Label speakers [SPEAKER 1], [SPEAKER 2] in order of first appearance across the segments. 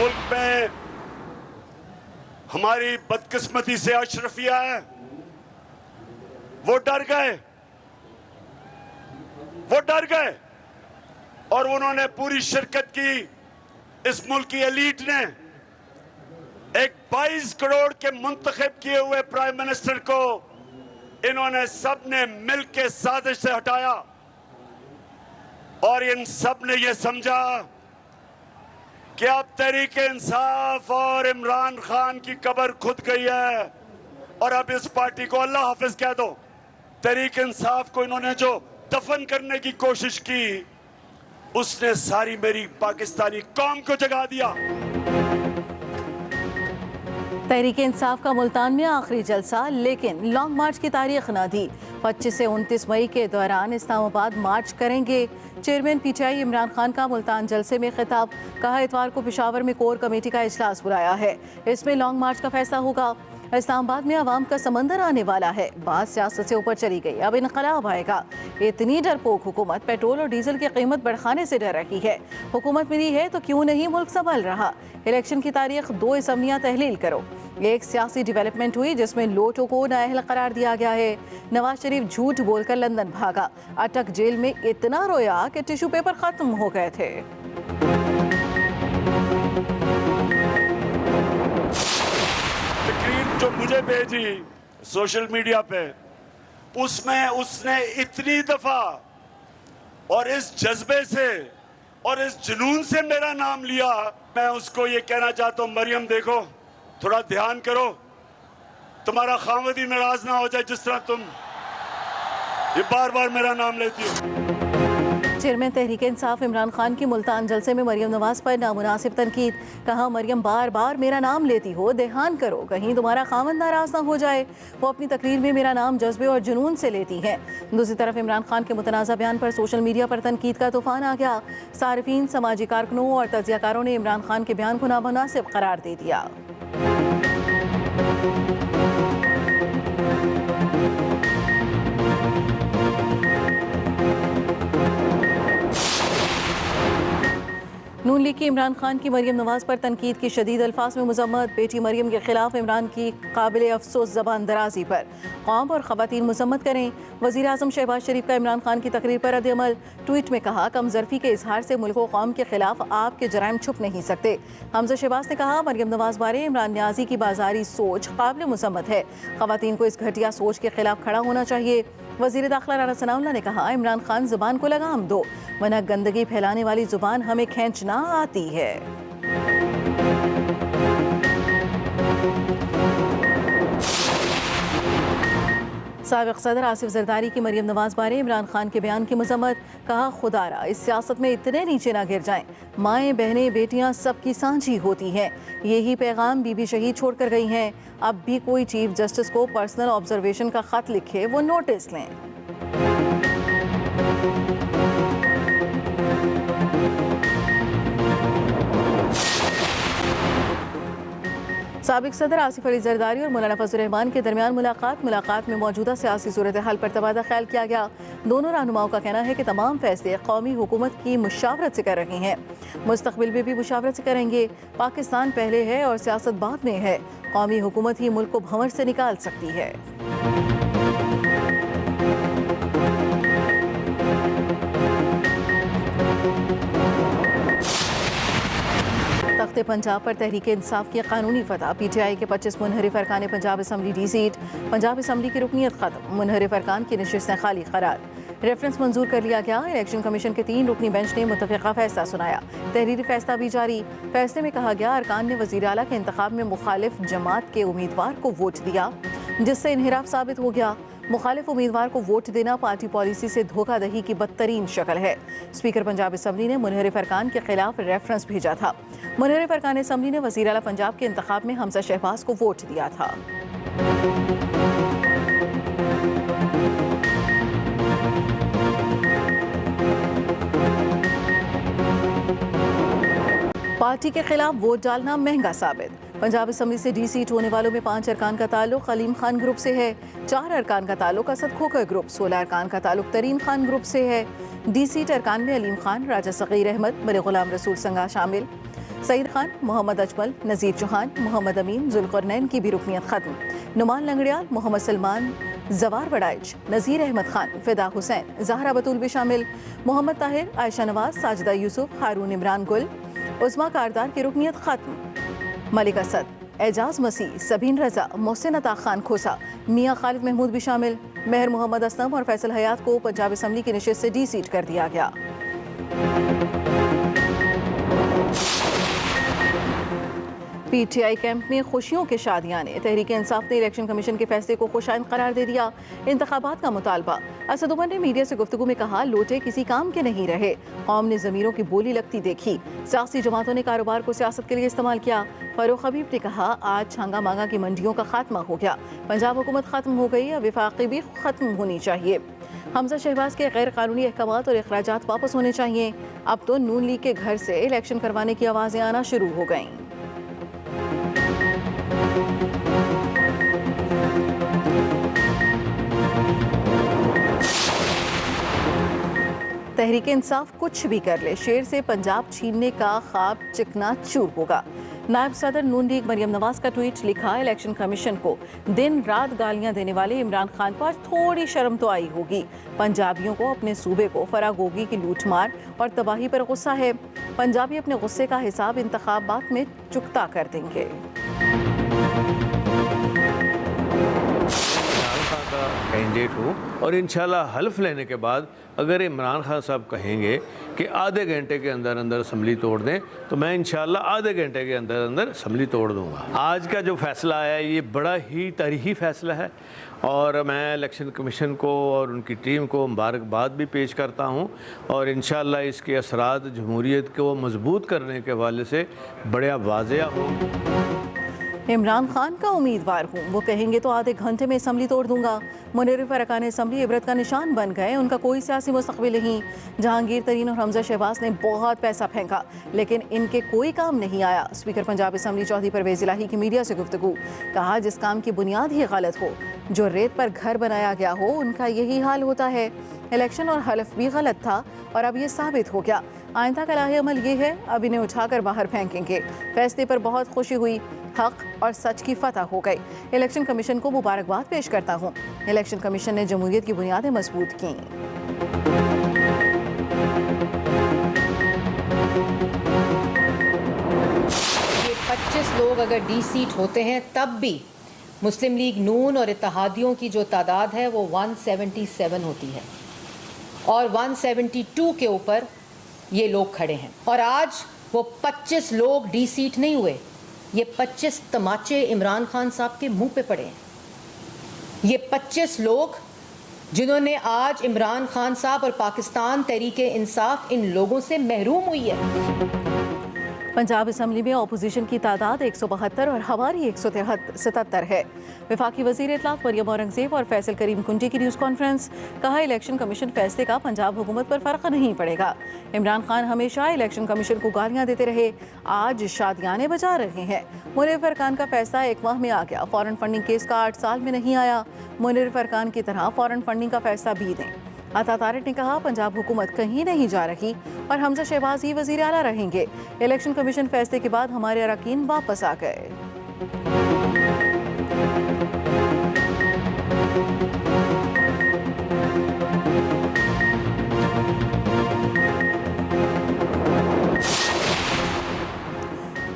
[SPEAKER 1] मुल्क में हमारी बदकिस्मती से अशरफिया है, वो डर गए और उन्होंने पूरी शिरकत की। इस मुल्क की एलीट ने एक 22 करोड़ के मुंतखब किए हुए प्राइम मिनिस्टर को इन्होंने सब ने मिलकर साजिश से हटाया और इन सब ने यह समझा कि अब तहरीक इंसाफ और इमरान खान की कब्र खुद गई है और अब इस पार्टी को अल्लाह हाफिज कह दो। तहरीक इंसाफ को इन्होंने जो दफन करने की कोशिश की, उसने सारी मेरी पाकिस्तानी कौम को जगा दिया।
[SPEAKER 2] तहरीक इंसाफ का मुल्तान में आखिरी जलसा, लेकिन लॉन्ग मार्च की तारीख न दी। 25 से 29 मई के दौरान इस्लामाबाद मार्च करेंगे। चेयरमैन पीटीआई इमरान खान का मुल्तान जलसे में खिताब। कहा, इतवार को पेशावर में कोर कमेटी का इजलास बुलाया है, इसमें लॉन्ग मार्च का फैसला होगा। इस्लामाबाद में अवाम का समंदर आने वाला है, बात सियासत से ऊपर चली गई, अब इनकलाब आएगा। इतनी डरपोक हुकूमत पेट्रोल और डीजल की कीमत बढ़ाने से डर रही है। हुकूमत मिली है तो क्यों नहीं मुल्क संभल रहा। इलेक्शन की तारीख 2 असम्बलियाँ तहलील करो। एक सियासी डेवलपमेंट हुई जिसमें लोटो को नाअहल करार दिया गया है। नवाज शरीफ झूठ बोलकर लंदन भागा, अटक जेल में इतना रोया कि टिश्यू पेपर खत्म हो गए थे।
[SPEAKER 1] तकरीर जो मुझे भेजी सोशल मीडिया पे, उसमें उसने इतनी दफा और इस जज्बे से और इस जुनून से मेरा नाम लिया। मैं उसको ये कहना चाहता हूँ, मरियम देखो, थोड़ा ध्यान करो, तुम्हारा खामद ही नाराज ना हो जाए जिस तरह तुम ये बार बार मेरा नाम लेती हो।
[SPEAKER 2] चेयरमैन तहरीक इंसाफ इमरान खान की मुल्तान जलसे में मरियम नवाज पर नामुनासिब तनकीद। कहा, मरियम बार बार मेरा नाम लेती हो, ध्यान करो कहीं तुम्हारा खामद नाराज ना हो जाए। वो अपनी तकरीर में मेरा नाम जज्बे और जुनून से लेती हैं। दूसरी तरफ इमरान खान के मुतनाज़ा बयान पर सोशल मीडिया पर तनकीद का तूफान आ गया। सारिफीन, समाजी कारकुनों और तजियाकारों ने इमरान खान के बयान को नामुनासिब करार दे दिया। नून लीग की इमरान खान की मरियम नवाज पर तनकीद की शदीद अल्फाज में मजम्मत। बेटी मरियम के खिलाफ इमरान की काबिल अफसोस ज़बान दराजी पर कौम और ख़वातीन मजम्मत करें। वज़ीर आज़म शहबाज शरीफ का इमरान खान की तकरीर पर रद्द-ए-अमल। ट्वीट में कहा, कमजरफी के इजहार से मुल्क व कौम के खिलाफ आपके जराइम छुप नहीं सकते। हमजा शहबाज ने कहा, मरियम नवाज बारे इमरान न्याजी की बाजारी सोच काबिल मजम्मत है। ख़वातीन को इस घटिया सोच के खिलाफ खड़ा होना चाहिए। वज़ीर दाखिला राना सनाउल्लाह ने कहा, इमरान खान ज़ुबान को लगाम दो, वरना गंदगी फैलाने वाली ज़ुबान हमें खींचना आती है। साबिक़ सदर आसिफ जरदारी की मरियम नवाज बारे इमरान खान के बयान की मजम्मत। कहा, खुदारा इस सियासत में इतने नीचे ना गिर जाएं। माएँ, बहनें, बेटियां सबकी सांझी होती हैं। यही पैगाम बीबी शहीद छोड़ कर गई हैं। अब भी कोई चीफ जस्टिस को पर्सनल ऑब्जर्वेशन का खत लिखे, वो नोटिस लें। साबिक़ सदर आसिफ अली जरदारी और मौलाना फजल रहमान के दरमियान मुलाकात में मौजूदा सियासी सूरत हाल पर तबादला ख्याल किया गया। दोनों रहनुमाओं का कहना है कि तमाम फैसले कौमी हुकूमत की मुशावरत से कर रहे हैं, मुस्तकबिल में भी मुशावरत से करेंगे। पाकिस्तान पहले है और सियासत बाद में है। कौमी हुकूमत ही मुल्क को भंवर से निकाल सकती है। तख्ते पंजाब पर तहरीक इंसाफ की कानूनी फतह। पीटीआई के 25 मुनहरिफ अरकान Punjab assembly D seat. Punjab assembly की रुकनीत खत्म, मुनहरिफ अरकान की नशिस्तें खाली करार। रेफरेंस मंजूर कर लिया गया। इलेक्शन कमीशन के 3 रुकनी बेंच ने मुतफ़िक़ा फैसला सुनाया। तहरीरी फैसला भी जारी। फैसले में कहा गया, अरकान ने वज़ीर आला के इंतखाब में मुखालिफ जमात के उम्मीदवार को वोट दिया, जिससे इन्हिराफ साबित हो गया। मुखालिफ उम्मीदवार को वोट देना पार्टी पॉलिसी से धोखाधड़ी की बदतरीन शक्ल है। स्पीकर पंजाब असम्बली ने मुनहरिफ अरकान के खिलाफ रेफरेंस भेजा था। मुनहरिफ अरकान असम्बली ने वज़ीर आला पंजाब के इंतखाब में हमजा शहबाज को वोट दिया था। पार्टी के खिलाफ वोट डालना महंगा साबित। पंजाब असम्बली से डी सीट होने वालों में 5 अरकान का ताल्लुक अलीम खान ग्रुप से है, 4 अरकान का ताल्लुक असद खोखर ग्रुप, 16 अरकान का ताल्लुक तरीन खान ग्रुप से है। डी सीट अरकान में अलीम खान, राजा सगीर अहमद, मरे गुलाम रसूल संगा शामिल। सईद खान, मोहम्मद अजमल, नज़ीर चौहान, मोहम्मद अमीन, जुल्करनैन की भी रुकनीत खत्म। नुमान लंगड़ियाल, मोहम्मद सलमान, जवार बड़ाइच, नज़ीर अहमद खान, फिदा हुसैन, ज़हरा बतूल भी शामिल। मोहम्मद ताहिर, आयशा नवाज, साजिदा यूसुफ, हारून इमरान गुल, उस्मा कारदार की रुकनीत खत्म। मलिक असद, एजाज मसीह, सबीन रजा, मोहसिन अता खान खोसा, मियाँ खालिद महमूद भी शामिल। मेहर मोहम्मद असलम और फैसल हयात को पंजाब असम्बली की नशिस्त से डी-सीट कर दिया गया। पीटीआई कैंप में खुशियों के शादियाने। तहरीक इंसाफ ने इलेक्शन कमीशन के फैसले को खुशाइंद करार दे दिया। इंतखाबात का मुतालबा। असद उमर ने मीडिया से गुफ्तगू में कहा, लोटे किसी काम के नहीं रहे, कौम ने ज़मीरों की बोली लगती देखी। सियासी जमातों ने कारोबार को सियासत के लिए इस्तेमाल किया। फरूख हबीब ने कहा, आज छांगा मांगा की मंडियों का खात्मा हो गया, पंजाब हुकूमत खत्म हो गई, अब विफाकी भी खत्म होनी चाहिए। हमजा शहबाज के गैर कानूनी अहकामात और अखराजात वापस होने चाहिए। अब तो नून लीग के घर से इलेक्शन करवाने की आवाज़ें आना शुरू हो गईं। तहरीक इंसाफ कुछ भी कर ले, शेर से पंजाब छीनने का ख्वाब चिकना चूर होगा। नायब सदर नून लीग मरियम नवाज का ट्वीट लिखा, इलेक्शन कमीशन को दिन रात गालियां देने वाले इमरान खान को आज थोड़ी शर्म तो आई होगी। पंजाबियों को अपने सूबे को फरागोगी की लूटमार और तबाही पर गुस्सा है। पंजाबी अपने गुस्से का हिसाब इंतखाबात में चुकता कर देंगे।
[SPEAKER 3] कैंडिडेट हूँ और इंशाल्लाह हल्फ लेने के बाद अगर इमरान खान साहब कहेंगे कि आधे घंटे के अंदर अंदर असम्बली तोड़ दें तो मैं इंशाल्लाह आधे घंटे के अंदर अंदर असम्बली तोड़ दूंगा। आज का जो फैसला आया है ये बड़ा ही तारीखी फैसला है और मैं इलेक्शन कमीशन को और उनकी टीम को मुबारकबाद भी पेश करता हूँ और इंशाल्लाह इसके असरात जमहूरियत को मजबूत करने के हवाले से बड़ा वाज़ेह हों।
[SPEAKER 2] इमरान खान का उम्मीदवार हूँ, वो कहेंगे तो आधे घंटे में असम्बली तोड़ दूंगा। मुनर्रिफ अरकान असम्बली इबरत का निशान बन गए, उनका कोई सियासी मुस्तकबिल नहीं। जहांगीर तरीन और हमजा शहबाज ने बहुत पैसा फेंका लेकिन इनके कोई काम नहीं आया। स्पीकर पंजाब असम्बली चौधरी परवेज़ इलाही की मीडिया से गुफ्तगू, कहा जिस काम की बुनियाद ही गलत हो, जो रेत पर घर बनाया गया हो, उनका यही हाल होता है। इलेक्शन और हलफ भी गलत था और अब ये साबित हो गया। आइंदा का लाहे अमल ये है, अब इन्हें उठाकर बाहर फेंकेंगे। फैसले पर बहुत खुशी हुई, हक और सच की फतह हो गई। इलेक्शन कमीशन को मुबारकबाद पेश करता हूँ। इलेक्शन कमीशन ने जमहूरियत की बुनियादें मजबूत की।
[SPEAKER 4] ये 25 लोग अगर डी-सीट होते हैं तब भी मुस्लिम लीग नून और इत्तेहादियों की जो तादाद है वो 177 होती है और 172 के ऊपर ये लोग खड़े हैं। और आज वो 25 लोग डी-सीट नहीं हुए, ये 25 तमाचे इमरान खान साहब के मुंह पे पड़े हैं। ये 25 लोग जिन्होंने आज इमरान खान साहब और पाकिस्तान तहरीक इंसाफ इन लोगों से महरूम हुई है।
[SPEAKER 2] पंजाब असम्बली में अपोजिशन की तादाद 172 और हमारी 177 है। वफाकी वज़ीर इत्तलात मरियम औरंगज़ेब और फैसल करीम कुंजी की न्यूज़ कॉन्फ्रेंस, कहा इलेक्शन कमीशन फैसले का पंजाब हुकूमत पर फ़र्क नहीं पड़ेगा। इमरान खान हमेशा इलेक्शन कमीशन को गालियाँ देते रहे, आज शादियाने बजा रहे हैं। मुनर्रिफ अरकान का फैसला 1 माह में आ गया, फ़ॉरेन फंडिंग केस का 8 साल में नहीं आया। मुनर्रिफ अरकान की तरह फ़ॉरेन फंडिंग का फैसला भी दें। अता तारिक ने कहा पंजाब हुकूमत कहीं नहीं जा रही और हमजा शहबाज ही वज़ीर आला रहेंगे। इलेक्शन कमीशन फैसले के बाद हमारे अरकान वापस आ गए।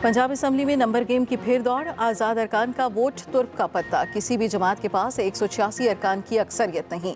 [SPEAKER 2] पंजाब असम्बली में नंबर गेम की फिर दौड़, आज़ाद अरकान का वोट तुर्क का पत्ता, किसी भी जमात के पास 186 अरकान की अक्सरियत नहीं।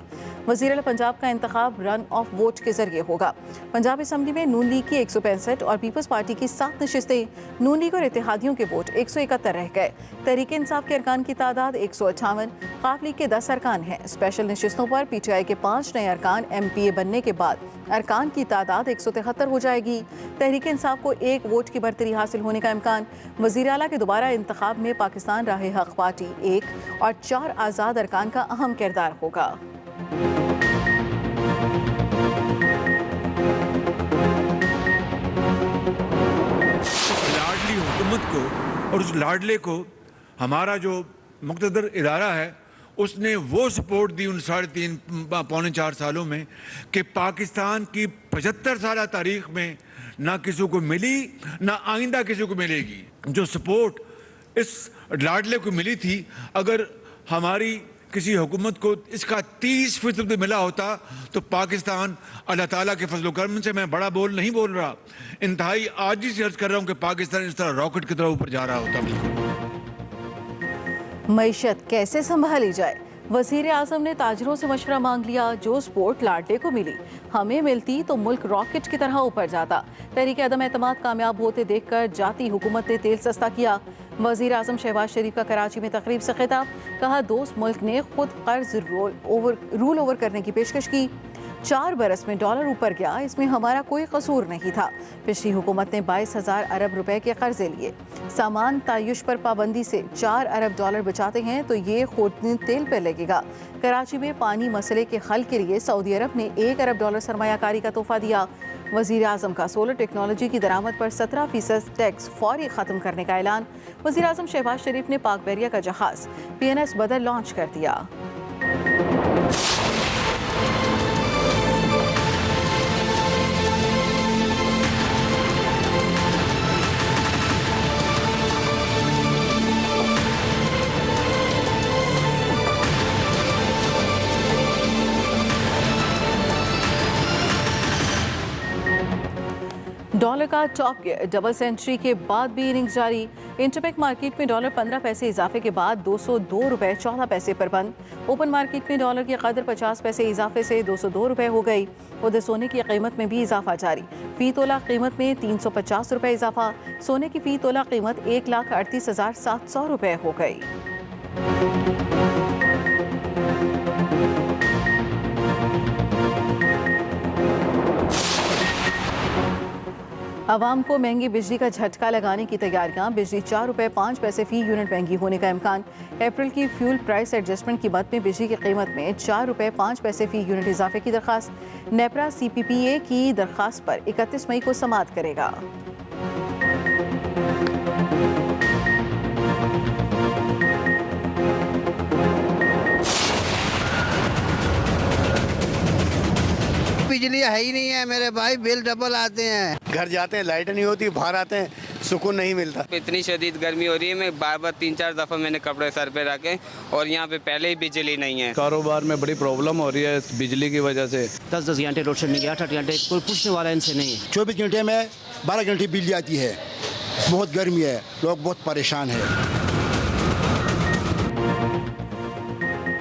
[SPEAKER 2] वज़ीर आला पंजाब का इंतखाब रन ऑफ वोट के जरिए होगा। पंजाब असम्बली में नून लीग की 165 और पीपल्स पार्टी की 7 नशिस्तें, नून लीग और इत्तेहादियों के वोट 171 रह गए। तहरीक इंसाफ के अरकान की तादाद 158, खाफ लीग के 10 अरकान हैं। स्पेशल नशिस्तों पर पीटीआई के 5 नए अरकान MPA बनने के बाद अरकान की तादाद 173 हो जाएगी। तहरीक इंसाफ को 1 वोट की बरतरी हासिल होने का इम्कान। वज़ीर आला के दोबारा इंतखाब में पाकिस्तान राह हक पार्टी 1 और 4 आज़ाद अरकान का अहम किरदार होगा।
[SPEAKER 5] लाडली हुकूमत को और उस लाडले को हमारा जो मुक़्तदर इदारा है उसने वो सपोर्ट दी उन 3.5 पौने 4 सालों में कि पाकिस्तान की 75 साल तारीख में ना किसी को मिली, ना आइंदा किसी को मिलेगी। जो सपोर्ट इस लाडले को मिली थी, अगर हमारी किसी हुकूमत को इसका 30% मिला होता तो पाकिस्तान अल्लाह ताला के फजल करम से, मैं बड़ा बोल नहीं बोल रहा, इंतहाई आजिज़ से अर्ज कर रहा हूँ कि पाकिस्तान इस तरह रॉकेट की तरह ऊपर जा रहा होता। बिल्कुल
[SPEAKER 2] मईशत कैसे संभाली जाए, वजीर आजम ने ताजरों से मशवरा मांग लिया। जो सपोर्ट लाडले को मिली हमें मिलती तो मुल्क रॉकेट की तरह ऊपर जाता। तहरीक अदम एतमाद कामयाब होते देखकर जाती हुकूमत ने तेल सस्ता किया। वजीर आजम शहबाज शरीफ का कराची में तकरीब से खिताब, कहा दोस्त मुल्क ने खुद कर्ज रूल ओवर करने की पेशकश की। 4 बरस में डॉलर ऊपर गया, इसमें हमारा कोई कसूर नहीं था। पिछली हुकूमत ने 22,000 अरब रुपए के कर्जे लिए। सामान तायुश पर पाबंदी से 4 अरब डॉलर बचाते हैं तो ये खुद तेल पर लगेगा। कराची में पानी मसले के हल के लिए सऊदी अरब ने 1 अरब डॉलर सरमायाकारी का तोहफा दिया। वजीर आजम का सोलर टेक्नोलॉजी की दरामद पर 17% टैक्स फौरी ख़त्म करने का ऐलान। वजीर आजम शहबाज शरीफ ने पाक बहरिया का जहाज PNS बदर लॉन्च कर दिया। डॉलर का टॉप गियर, डबल सेंचुरी के बाद भी इनिंग्स जारी। इंटरबैंक मार्केट में डॉलर 15 पैसे इजाफे के बाद 202 रुपए 14 पैसे पर बंद। ओपन मार्केट में डॉलर की कदर 50 पैसे इजाफे से 202 रुपए हो गई। उधर सोने की कीमत में भी इजाफा जारी। फी तोला कीमत में 350 रुपए इजाफा। सोने की फी तोला कीमत 1,38,700 रुपए हो गई। आवाम को महंगी बिजली का झटका लगाने की तैयारियां। बिजली 4 रुपए 5 पैसे फी यूनिट महंगी होने का इम्कान। अप्रैल की फ्यूल प्राइस एडजस्टमेंट की मद में बिजली की कीमत में 4 रुपए 5 पैसे फी यूनिट इजाफे की दरखास्त। नेपरा CPPA की दरखास्त पर 31 मई को समाअत करेगा।
[SPEAKER 6] बिजली है ही नहीं है मेरे भाई, बिल डबल आते हैं। घर जाते हैं लाइट नहीं होती, बाहर आते हैं सुकून नहीं मिलता।
[SPEAKER 7] इतनी शदीद गर्मी हो रही है, मैं बार 3-4 दफ़ा मैंने कपड़े सर पे रखे और यहाँ पे पहले ही बिजली नहीं है।
[SPEAKER 8] कारोबार में बड़ी प्रॉब्लम हो रही है इस बिजली की वजह से।
[SPEAKER 9] 10-10 घंटे लोड शेडिंग, 8-8 घंटे, कोई पूछने वाला इनसे नहीं है।
[SPEAKER 10] 24 घंटे में 12 घंटे बिजली आती है। बहुत गर्मी है, लोग बहुत परेशान है।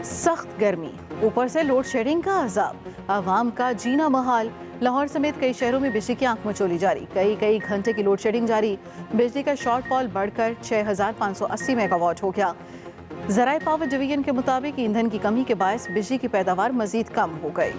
[SPEAKER 2] सख्त गर्मी, ऊपर से लोड शेडिंग का अजाब, आवाम का जीना महाल। लाहौर समेत कई शहरों में बिजली की आंख मचोली जारी। कई घंटे की लोड शेडिंग जारी। बिजली का शॉर्टफॉल बढ़कर 6,580 मेगावाट हो गया। ज़राए पावर डिवीजन के मुताबिक ईंधन की कमी के बायस बिजली की पैदावार मजीद कम हो गई।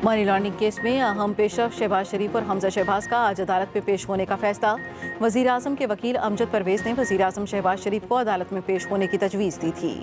[SPEAKER 2] मनी लॉन्ड्रिंग केस में अहम पेशरफ शहबाज शरीफ और हमजा शहबाज का आज अदालत में पेश होने का फैसला। वजीर आजम के वकील अमजद परवेज ने वजीर आजम शहबाज शरीफ को अदालत में पेश होने की तजवीज़ दी थी।